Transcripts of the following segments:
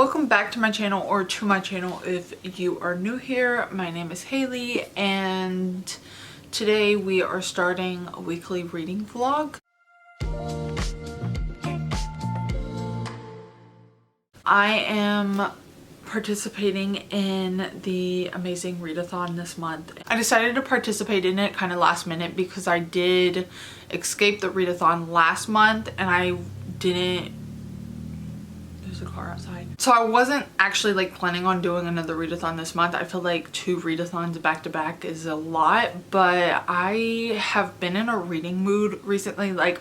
Welcome back to my channel, or to my channel if you are new here. My name is Haley and today we are starting a weekly reading vlog. I am participating in the Amazing Readathon this month. I decided to participate in it kind of last minute because I did escape the readathon last month and I didn't. There's a car outside. So I wasn't actually like planning on doing another readathon this month. I feel like 2 readathons back to back is a lot, but I have been in a reading mood recently. Like,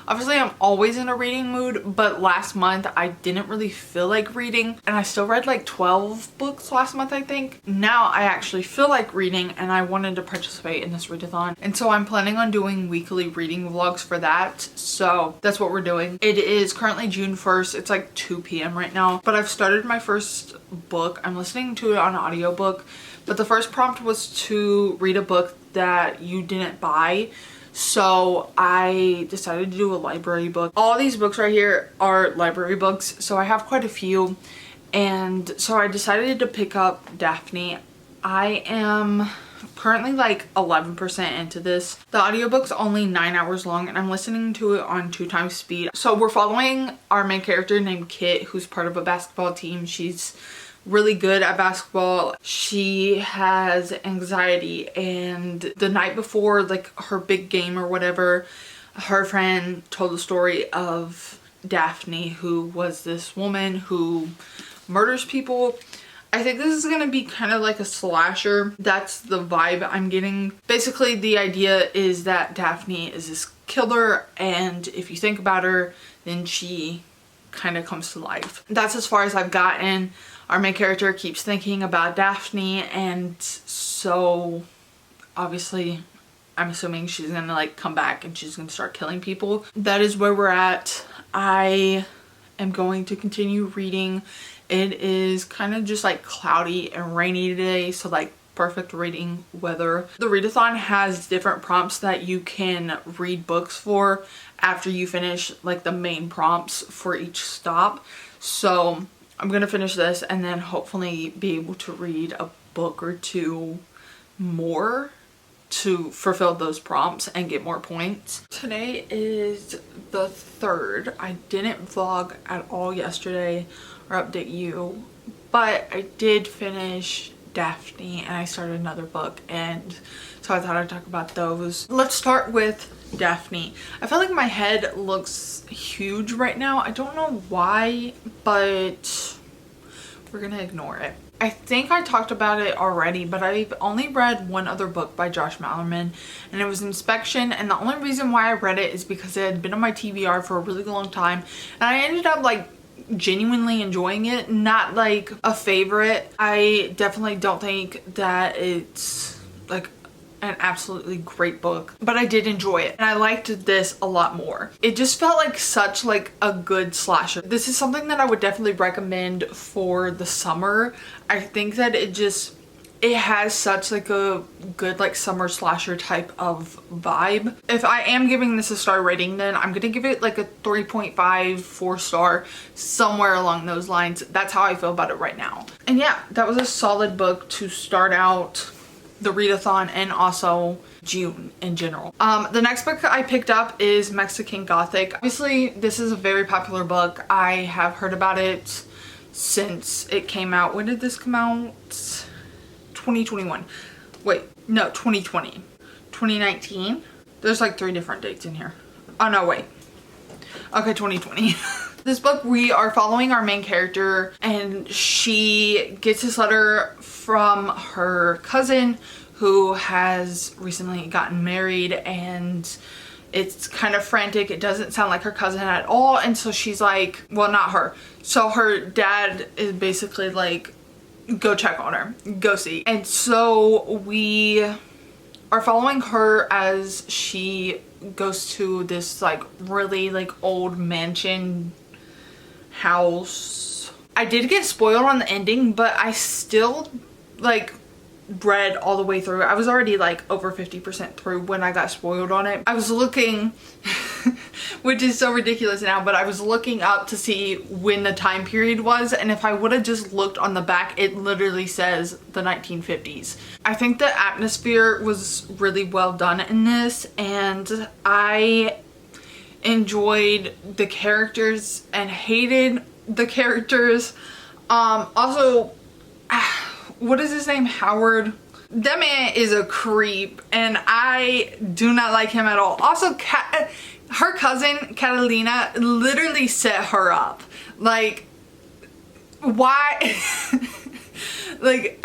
obviously I'm always in a reading mood, but last month I didn't really feel like reading and I still read like 12 books last month, I think. Now I actually feel like reading and I wanted to participate in this readathon. And so I'm planning on doing weekly reading vlogs for that. So that's what we're doing. It is currently June 1st. It's like 2 p.m. right now, but I've started my first book. I'm listening to it on an audiobook, but the first prompt was to read a book that you didn't buy. So I decided to do a library book. All these books right here are library books, so I have quite a few. And so I decided to pick up Daphne. I am currently like 11% into this. The audiobook's only 9 hours long and I'm listening to it on 2 times speed. So we're following our main character named Kit, who's part of a basketball team. She's really good at basketball. She has anxiety, and the night before like her big game or whatever, her friend told the story of Daphne, who was this woman who murders people. I think this is gonna be kind of like a slasher. That's the vibe I'm getting. Basically the idea is that Daphne is this killer, and if you think about her, then she kind of comes to life. That's as far as I've gotten. Our main character keeps thinking about Daphne, and so obviously I'm assuming she's gonna like come back and she's gonna start killing people. That is where we're at. I am going to continue reading. It is kind of just like cloudy and rainy today, so like perfect reading weather. The readathon has different prompts that you can read books for after you finish like the main prompts for each stop. So I'm gonna finish this and then hopefully be able to read a book or 2 more to fulfill those prompts and get more points. Today is the 3rd. I didn't vlog at all yesterday or update you, but I did finish Daphne and I started another book, and so I thought I'd talk about those. Let's start with Daphne. I feel like my head looks huge right now. I don't know why, but we're gonna ignore it. I think I talked about it already, but I've only read one other book by Josh Malerman, and it was Inspection, and the only reason why I read it is because it had been on my TBR for a really long time, and I ended up like genuinely enjoying it. Not like a favorite. I definitely don't think that it's like an absolutely great book, but I did enjoy it and I liked this a lot more. It just felt like such like a good slasher. This is something that I would definitely recommend for the summer. I think that it has such like a good like summer slasher type of vibe. If I am giving this a star rating, then I'm gonna give it like a 3.5, 4 star, somewhere along those lines. That's how I feel about it right now. And yeah, that was a solid book to start out the readathon and also June in general. The next book I picked up is Mexican Gothic. Obviously this is a very popular book. I have heard about it since it came out. When did this come out? 2021. Wait, no, 2020. 2019. There's like 3 different dates in here. Oh no, wait. Okay, 2020. This book, we are following our main character and she gets this letter from her cousin who has recently gotten married, and it's kind of frantic. It doesn't sound like her cousin at all, and so she's like, well, not her. So her dad is basically like, go check on her, go see. And so we are following her as she goes to this like really like old mansion house. I did get spoiled on the ending, but I still like read all the way through. I was already like over 50% through when I got spoiled on it. I was looking which is so ridiculous now, but I was looking up to see when the time period was, and if I would have just looked on the back, it literally says the 1950s. I think the atmosphere was really well done in this, and I enjoyed the characters and hated the characters. Also, what is his name? Howard. That man is a creep, and I do not like him at all. Also, her cousin Catalina literally set her up. Like, why? Like,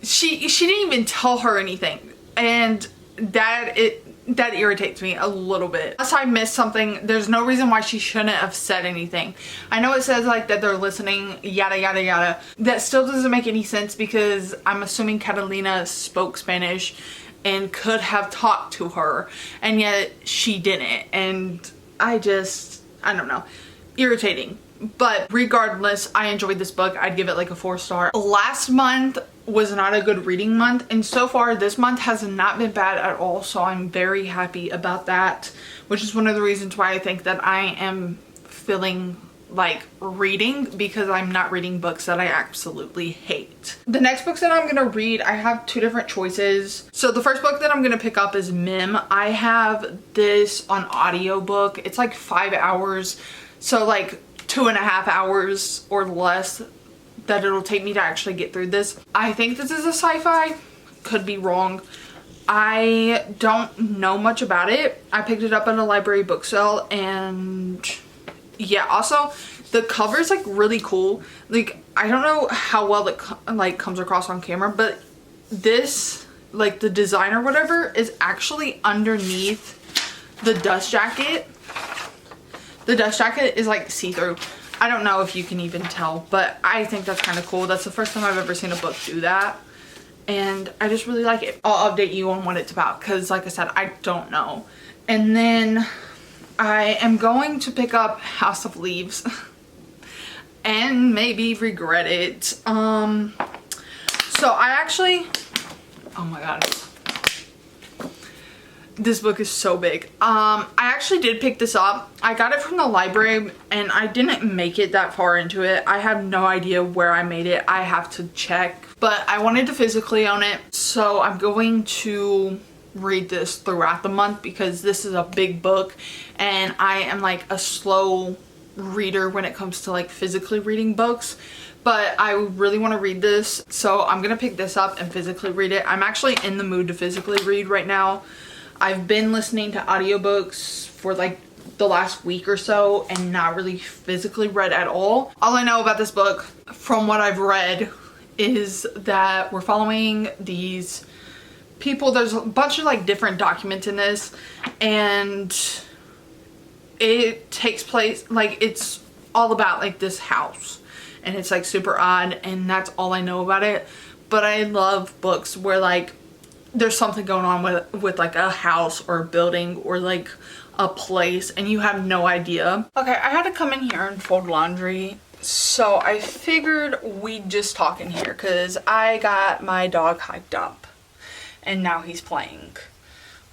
she didn't even tell her anything, and that irritates me a little bit. Unless I missed something, there's no reason why she shouldn't have said anything. I know it says like that they're listening, yada yada yada. That still doesn't make any sense, because I'm assuming Catalina spoke Spanish and could have talked to her, and yet she didn't. And I don't know, irritating. But regardless, I enjoyed this book. I'd give it like a 4-star. Last month was not a good reading month, and so far this month has not been bad at all, so I'm very happy about that, which is one of the reasons why I think that I am feeling like reading, because I'm not reading books that I absolutely hate. The next books that I'm gonna read, I have 2 different choices. So the first book that I'm gonna pick up is Mim. I have this on audiobook. It's like 5 hours, so like 2.5 hours or less that it'll take me to actually get through this. I think this is a sci-fi, could be wrong. I don't know much about it. I picked it up at a library book sale, and yeah, also the cover is like really cool. Like, I don't know how well it like comes across on camera, but this, like the design or whatever, is actually underneath the dust jacket. The dust jacket is like see-through. I don't know if you can even tell, but I think that's kind of cool. That's the first time I've ever seen a book do that, and I just really like it. I'll update you on what it's about, because like I said, I don't know. And then I am going to pick up House of Leaves and maybe regret it. So I actually, oh my god, this book is so big. I actually did pick this up. I got it from the library, and I didn't make it that far into it. I have no idea where I made it. I have to check. But I wanted to physically own it, so I'm going to read this throughout the month, because this is a big book, and I am like a slow reader when it comes to like physically reading books. But I really want to read this, so I'm gonna pick this up and physically read it. I'm actually in the mood to physically read right now. I've been listening to audiobooks for like the last week or so, and not really physically read at all. All I know about this book from what I've read is that we're following these people. There's a bunch of like different documents in this, and it takes place, like it's all about like this house, and it's like super odd, and that's all I know about it. But I love books where like there's something going on with like a house or a building or like a place, and you have no idea. Okay, I had to come in here and fold laundry, so I figured we'd just talk in here, because I got my dog hyped up and now he's playing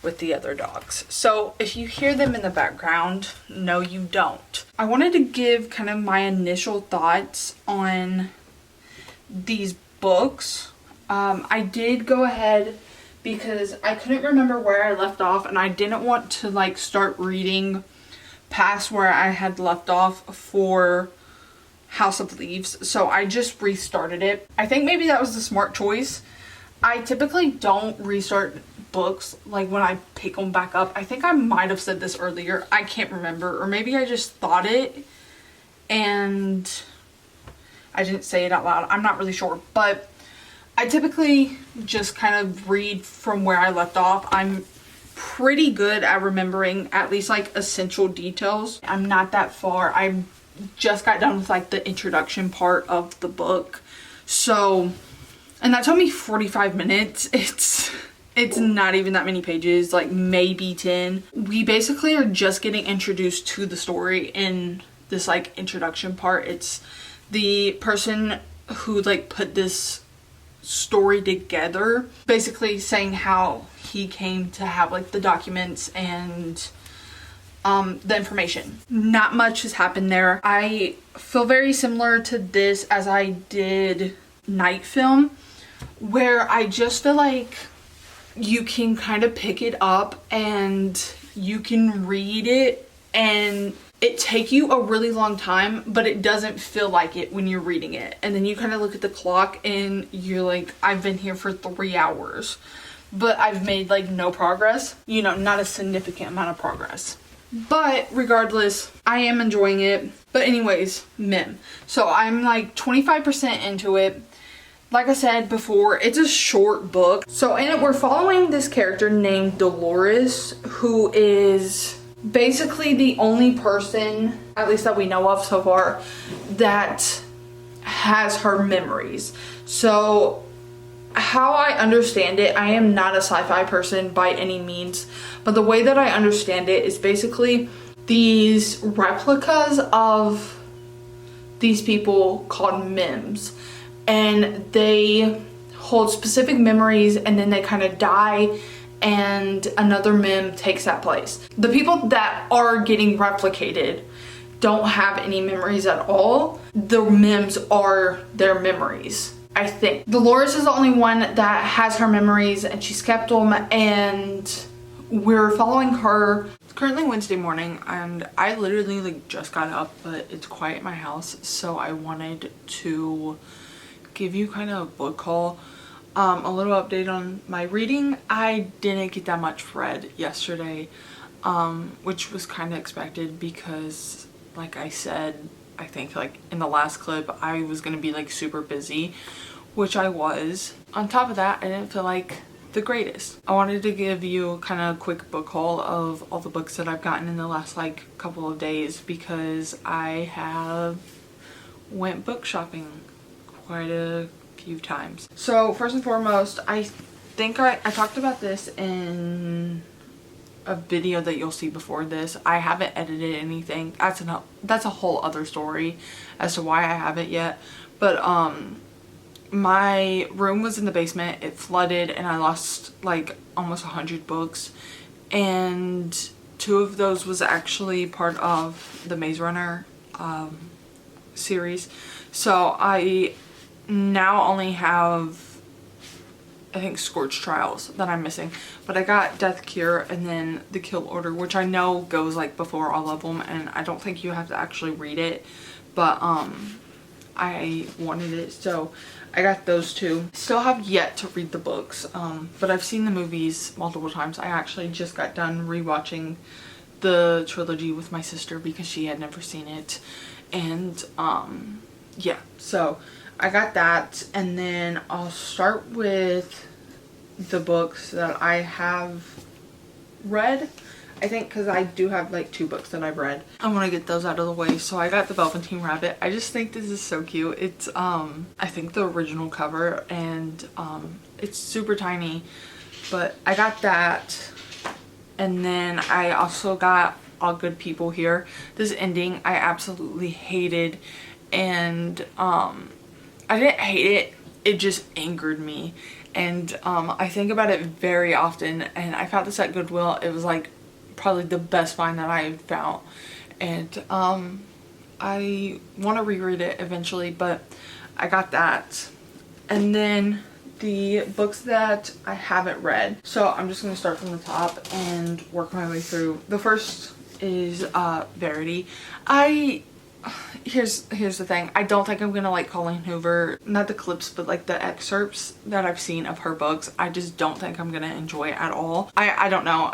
with the other dogs. So if you hear them in the background, no you don't. I wanted to give kind of my initial thoughts on these books. I did go ahead, because I couldn't remember where I left off, and I didn't want to like start reading past where I had left off for House of Leaves, so I just restarted it. I think maybe that was the smart choice. I typically don't restart books like when I pick them back up. I think I might have said this earlier, I can't remember, or maybe I just thought it and I didn't say it out loud. I'm not really sure, but I typically just kind of read from where I left off. I'm pretty good at remembering at least like essential details. I'm not that far. I just got done with like the introduction part of the book. So, and that took me 45 minutes. It's not even that many pages, like maybe 10. We basically are just getting introduced to the story in this like introduction part. It's the person who like put this story together, basically saying how he came to have like the documents and the information. Not much has happened there. I feel very similar to this as I did Night Film, where I just feel like you can kind of pick it up and you can read it and it take you a really long time, but it doesn't feel like it when you're reading it. And then you kind of look at the clock and you're like, I've been here for 3 hours, but I've made like no progress, you know, not a significant amount of progress. But regardless, I am enjoying it. But anyways, Mim. So I'm like 25% into it. Like I said before, it's a short book. So in it, we're following this character named Dolores, who is basically the only person, at least that we know of so far, that has her memories. So how I understand it, I am not a sci-fi person by any means, but the way that I understand it is basically these replicas of these people called Mims, and they hold specific memories and then they kind of die and another Mim takes that place. The people that are getting replicated don't have any memories at all. The Mims are their memories, I think. Dolores is the only one that has her memories and she's kept them, and we're following her. It's currently Wednesday morning and I literally like just got up, but it's quiet in my house, so I wanted to give you kind of a book haul. A little update on my reading. I didn't get that much read yesterday, which was kind of expected because, like I said, I think like in the last clip, I was going to be like super busy, which I was. On top of that, I didn't feel like the greatest. I wanted to give you kind of a quick book haul of all the books that I've gotten in the last like couple of days because I have went book shopping quite a few times. So first and foremost, I think I talked about this in a video that you'll see before this. I haven't edited anything. That's a whole other story as to why I haven't yet. But my room was in the basement. It flooded and I lost like almost 100 books, and 2 of those was actually part of the Maze Runner series. So I now only have, I think, Scorch Trials that I'm missing, but I got Death Cure and then The Kill Order, which I know goes like before all of them, and I don't think you have to actually read it, but I wanted it, so I got those 2. Still have yet to read the books, but I've seen the movies multiple times. I actually just got done rewatching the trilogy with my sister because she had never seen it, and yeah, so I got that. And then I'll start with the books that I have read, I think, because I do have like 2 books that I've read. I want to get those out of the way. So I got the Velveteen Rabbit. I just think this is so cute. It's I think the original cover, and it's super tiny, but I got that. And then I also got All Good People Here. This ending I absolutely hated, and I didn't hate it, it just angered me, and I think about it very often, and I found this at Goodwill. It was like probably the best find that I found, and I want to reread it eventually, but I got that. And then the books that I haven't read, so I'm just going to start from the top and work my way through. The first is Verity. Here's the thing. I don't think I'm gonna like Colleen Hoover, not the clips, but like the excerpts that I've seen of her books. I just don't think I'm gonna enjoy it at all. I don't know.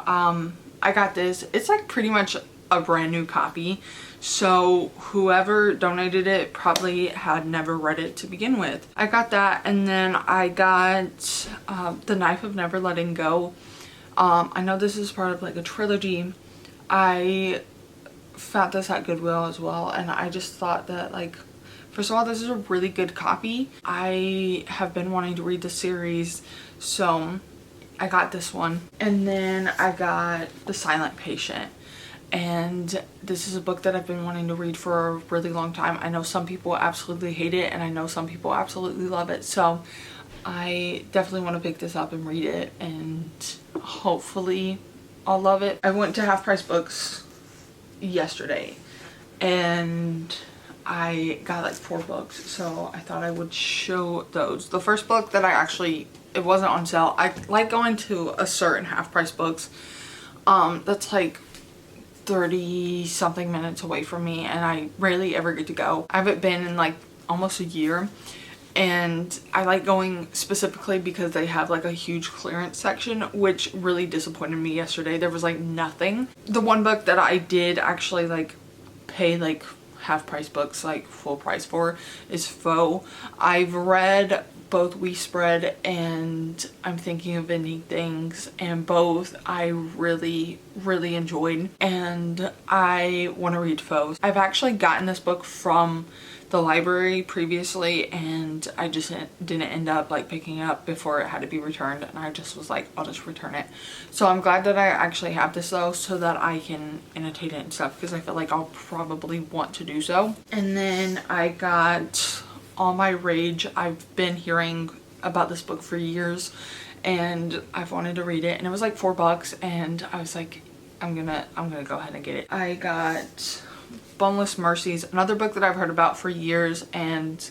I got this. It's like pretty much a brand new copy, so whoever donated it probably had never read it to begin with. I got that, and then I got The Knife of Never Letting Go. I know this is part of like a trilogy. I found this at Goodwill as well, and I just thought that, like, first of all, this is a really good copy. I have been wanting to read the series, so I got this one. And then I got The Silent Patient, and this is a book that I've been wanting to read for a really long time. I know some people absolutely hate it, and I know some people absolutely love it, so I definitely want to pick this up and read it, and hopefully I'll love it. I went to Half Price Books yesterday and I got like 4 books, so I thought I would show those. The first book that it wasn't on sale. I like going to a certain Half Price Books that's like 30 something minutes away from me, and I rarely ever get to go. I haven't been in like almost a year, and I like going specifically because they have like a huge clearance section, which really disappointed me yesterday. There was like nothing. The one book that I did actually like pay like Half Price Books like full price for is Faux. I've read both We Spread and I'm Thinking of Ending Things, and both I really enjoyed, and I want to read Faux. I've actually gotten this book from the library previously, and I just didn't end up like picking it up before it had to be returned, and I just was like, I'll just return it. So I'm glad that I actually have this though, so that I can annotate it and stuff, because I feel like I'll probably want to do so. And then I got All My Rage. I've been hearing about this book for years and I've wanted to read it, and it was like $4, and I was like, I'm gonna go ahead and get it. I got Boneless Mercies, another book that I've heard about for years, and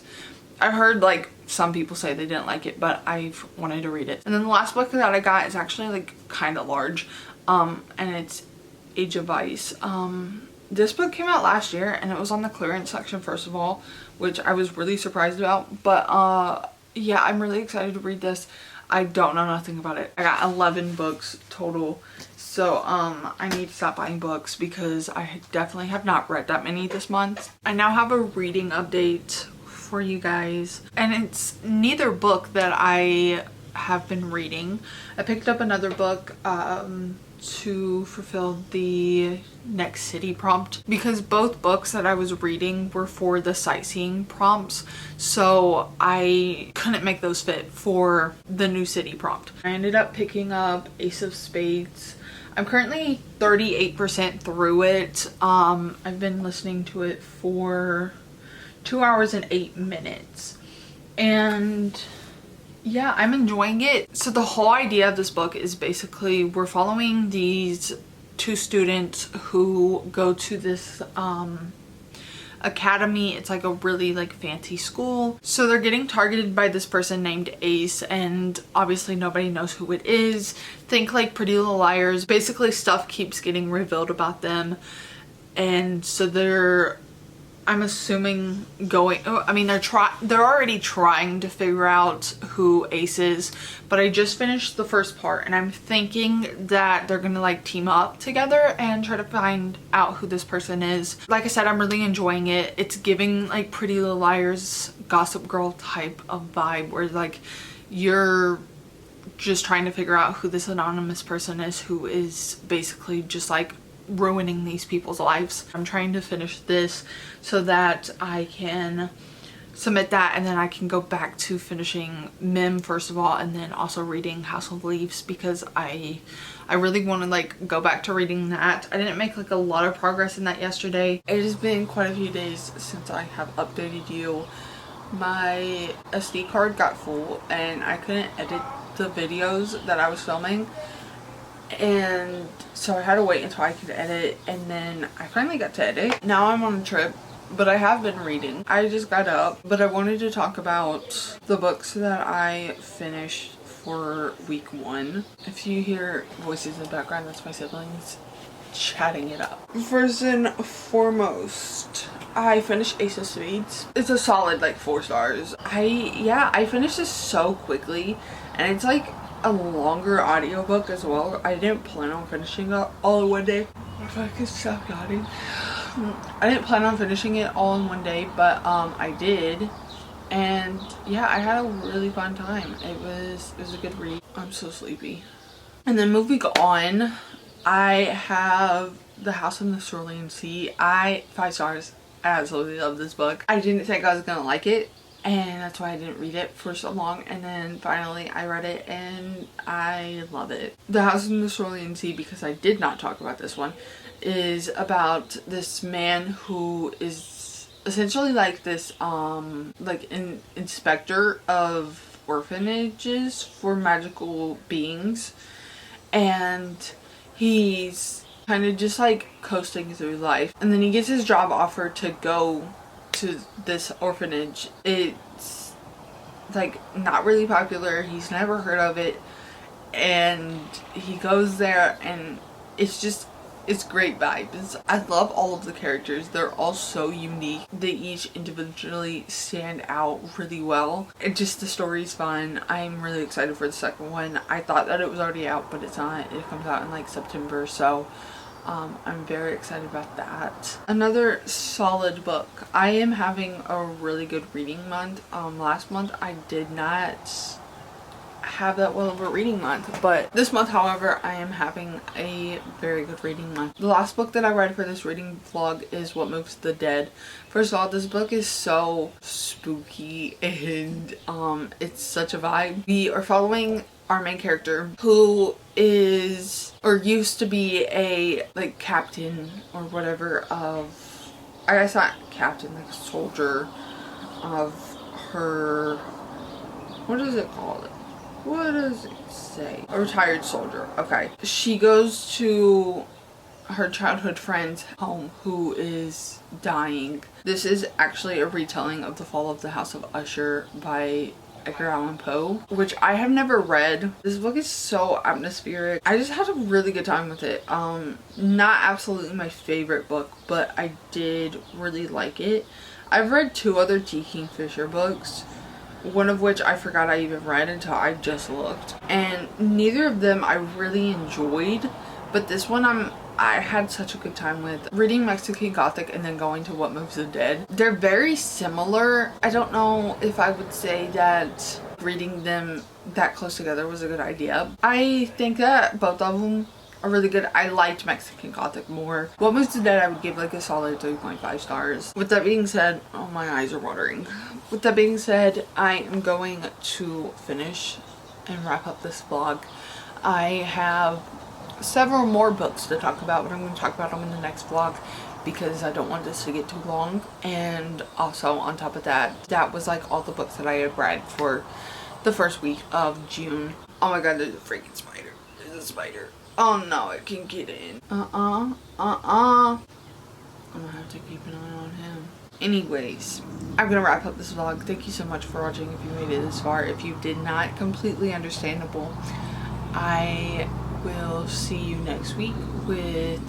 I've heard like some people say they didn't like it, but I've wanted to read it. And then the last book that I got is actually like kind of large, and it's Age of Ice. This book came out last year and it was on the clearance section first of all, which I was really surprised about, but yeah, I'm really excited to read this. I don't know nothing about it. I got 11 books total, so I need to stop buying books because I definitely have not read that many this month. I now have a reading update for you guys, and it's neither book that I have been reading. I picked up another book to fulfill the next city prompt, because both books that I was reading were for the sightseeing prompts, so I couldn't make those fit for the new city prompt. I ended up picking up Ace of Spades. I'm currently 38% through it. I've been listening to it for 2 hours and 8 minutes, and yeah, I'm enjoying it. So the whole idea of this book is basically we're following these 2 students who go to this academy. It's like a really like fancy school, so they're getting targeted by this person named Ace, and obviously nobody knows who it is. Think like Pretty Little Liars. Basically stuff keeps getting revealed about them, and so they're, I'm assuming they're already trying to figure out who Ace is, but I just finished the first part and I'm thinking that they're gonna like team up together and try to find out who this person is. Like I said, I'm really enjoying it. It's giving like Pretty Little Liars, Gossip Girl type of vibe, where like you're just trying to figure out who this anonymous person is who is basically just like ruining these people's lives. I'm trying to finish this so that I can submit that, and then I can go back to finishing Mim first of all, and then also reading House of Leaves, because I really want to like go back to reading that. I didn't make like a lot of progress in that yesterday. It has been quite a few days since I have updated you. My SD card got full and I couldn't edit the videos that I was filming, and so I had to wait until I could edit, and then I finally got to edit. Now I'm on a trip, but I have been reading. I just got up, but I wanted to talk about the books that I finished for week 1. If you hear voices in the background, that's my siblings chatting it up. First and foremost, I finished Ace of Spades. It's a solid like 4 stars. I finished this so quickly, and it's like a longer audiobook as well. I didn't plan on finishing it all in one day. If I could stop yawning. I didn't plan on finishing it all in one day, but I did, and yeah, I had a really fun time. It was a good read. I'm so sleepy. And then moving on, I have The House in the Cerulean Sea. 5 stars. I absolutely love this book. I didn't think I was gonna like it, and that's why I didn't read it for so long, and then finally I read it and I love it. The House in the Cerulean Sea, because I did not talk about this one, is about this man who is essentially like this inspector of orphanages for magical beings, and he's kind of just like coasting through life, and then he gets his job offer to go to this orphanage. It's like not really popular, he's never heard of it, and he goes there, and it's great vibes. I love all of the characters. They're all so unique. They each individually stand out really well. And just the story's fun. I'm really excited for the second one. I thought that it was already out, but it's not. It comes out in like September, so I'm very excited about that. Another solid book. I am having a really good reading month. Last month I did not have that well of a reading month, but this month, however, I am having a very good reading month. The last book that I read for this reading vlog is What Moves the Dead. First of all, this book is so spooky, and it's such a vibe. We are following our main character, who is or used to be a like captain or whatever of, I guess not captain, like a soldier of her, what is it called? What does it say? A retired soldier. Okay. She goes to her childhood friend's home who is dying. This is actually a retelling of The Fall of the House of Usher by Edgar Allan Poe, which I have never read. This book is so atmospheric. I just had a really good time with it. Not absolutely my favorite book, but I did really like it. I've read 2 other T. Kingfisher books, one of which I forgot I even read until I just looked, and neither of them I really enjoyed, but this one I had such a good time with. Reading Mexican Gothic and then going to What Moves the Dead, they're very similar. I don't know if I would say that reading them that close together was a good idea. I think that both of them are really good. I liked Mexican Gothic more. What Moves the Dead I would give like a solid 3.5 stars. With that being said, oh, my eyes are watering. With that being said, I am going to finish and wrap up this vlog. I have several more books to talk about, but I'm going to talk about them in the next vlog because I don't want this to get too long. And also on top of that, that was like all the books that I had read for the first week of June. Oh my god, there's a freaking spider. There's a spider. Oh no, it can get in. I'm gonna have to keep an eye on him. Anyways, I'm gonna wrap up this vlog. Thank you so much for watching if you made it this far. If you did not, completely understandable. I will see you next week with,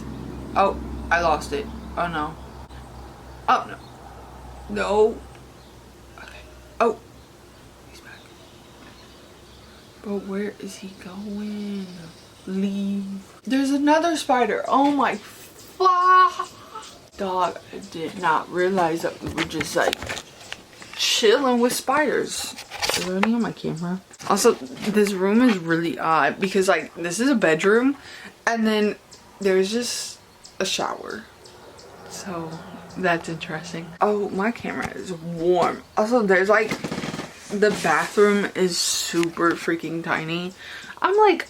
oh, I lost it. Oh no. Oh no. No. Okay. Oh, he's back. But where is he going? Leave. There's another spider. Oh my fuck. Dog, I did not realize that we were just like chilling with spiders. Is there any on my camera? Also, this room is really odd because like this is a bedroom and then there's just a shower. So that's interesting. Oh, my camera is warm. Also, there's like, the bathroom is super freaking tiny. I'm like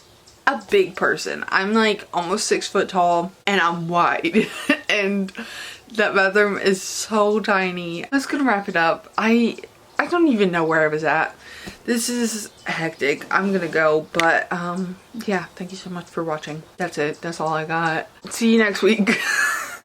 a big person. I'm like almost 6 foot tall and I'm wide and that bathroom is so tiny. I'm just gonna wrap it up. I don't even know where I was at. This is hectic. I'm gonna go, but yeah, thank you so much for watching. That's it. That's all I got. See you next week.